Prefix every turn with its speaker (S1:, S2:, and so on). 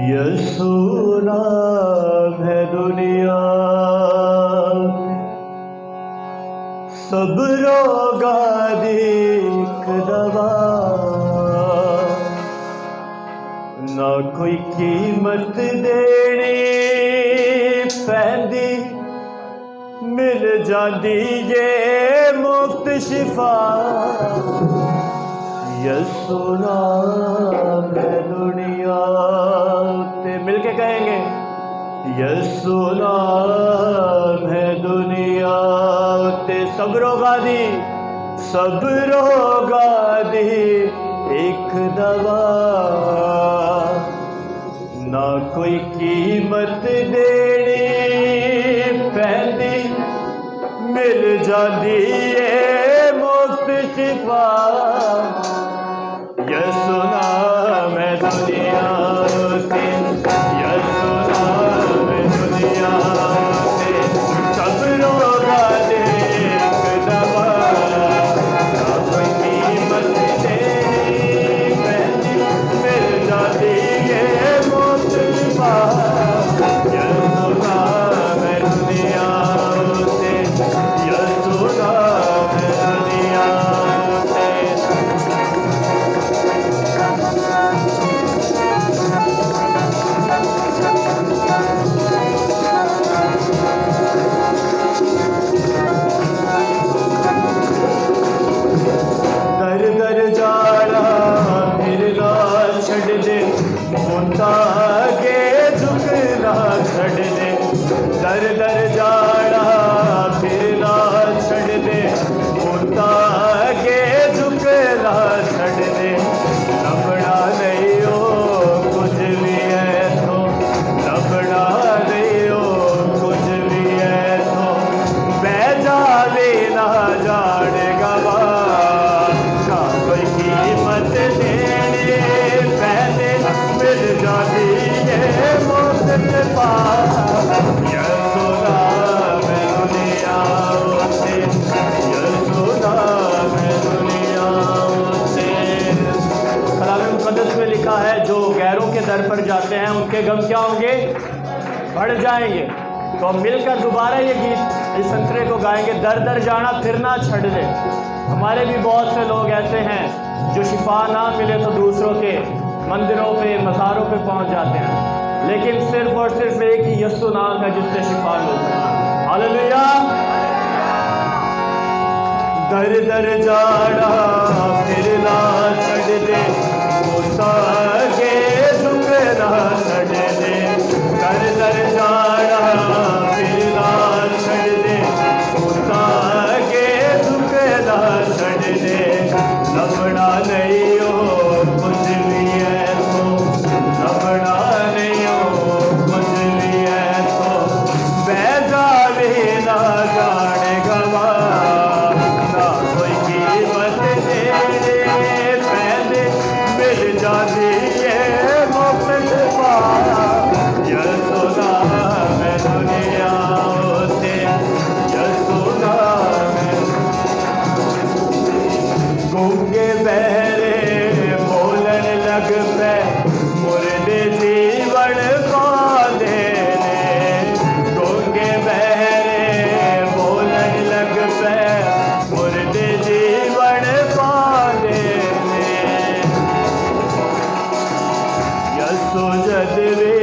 S1: यसु नाम है दुनिया सब रोगा दीक दवा, ना कोई कीमत देनी पैंदी, मिल जाती ये मुफ्त शिफा। यसु नाम है दुनिया, ते मिलके कहेंगे यसु नाम है दुनिया ते सब रोगा दी एक दवा, ना कोई कीमत देनी पैंदी, मिल जाती है मुफ्त शिफा। यसु नाम है दुनिया ते, यसु नाम है दुनिया ते सब रोगा दे एक दवा, ना कोई कीमत देनी पैंदी, मिल जाती है मुफ्त शिफा। यसु नाम है दुनिया ते, यसु नाम है दुनिया ते। दर दर जाड़ा फिर ना छड़ दे, मुंडा के झुकना छड़ दे। दर दर जाड़ा फिर ना छड़ दे, मुंडा के झुकना छड़ दे। लबड़ा नहीं हो कुछ भी है तो, लबड़ा नहीं हो कुछ भी है तो, बह जावे ना जाने गवा, ना कोई कीमत देने पहले, मिल जाती है मुफ्त शिफा। यसु नाम है दुनिया ते, यसु नाम है दुनिया ते। कलाम मुक़द्दस में लिखा है जो गैरों के दर पर जाते हैं उनके गम क्या होंगे? बढ़ जाएंगे। तो हम मिलकर दोबारा ये गीत इस संतरे को गाएंगे, दर दर जाना फिरना छड़ दे। हमारे भी बहुत से लोग ऐसे हैं जो शिफा ना मिले तो दूसरों के मंदिरों पे मज़ारों पे पहुंच जाते हैं, लेकिन सिर्फ और सिर्फ एक ही यसु नाम है जिससे शिफा मिलती है। हालेलुया। दर दर जाना फिरना छड़ दे, मुसा के झुकना छड़ दे। दर दर जाना फिरना छड़ दे, मुसा के झुकना छड़ दे। लबड़ा नहीं हो कुछ भी है तो, लबड़ा नहीं हो कुछ भी है तो, बह जावे ना जाने गवा, ना कोई कीमत देने पैंदे, मिल जाती है मुफ्त शिफा। यसु नाम है दुनिया ते, यसु नाम है। गूंगे बहरे बोलन लग पे, मुर्दे जीवन पांदे ने। गूंगे बहरे बोलन लग पे, मुर्दे जीवन पांदे ने। यसु जद वे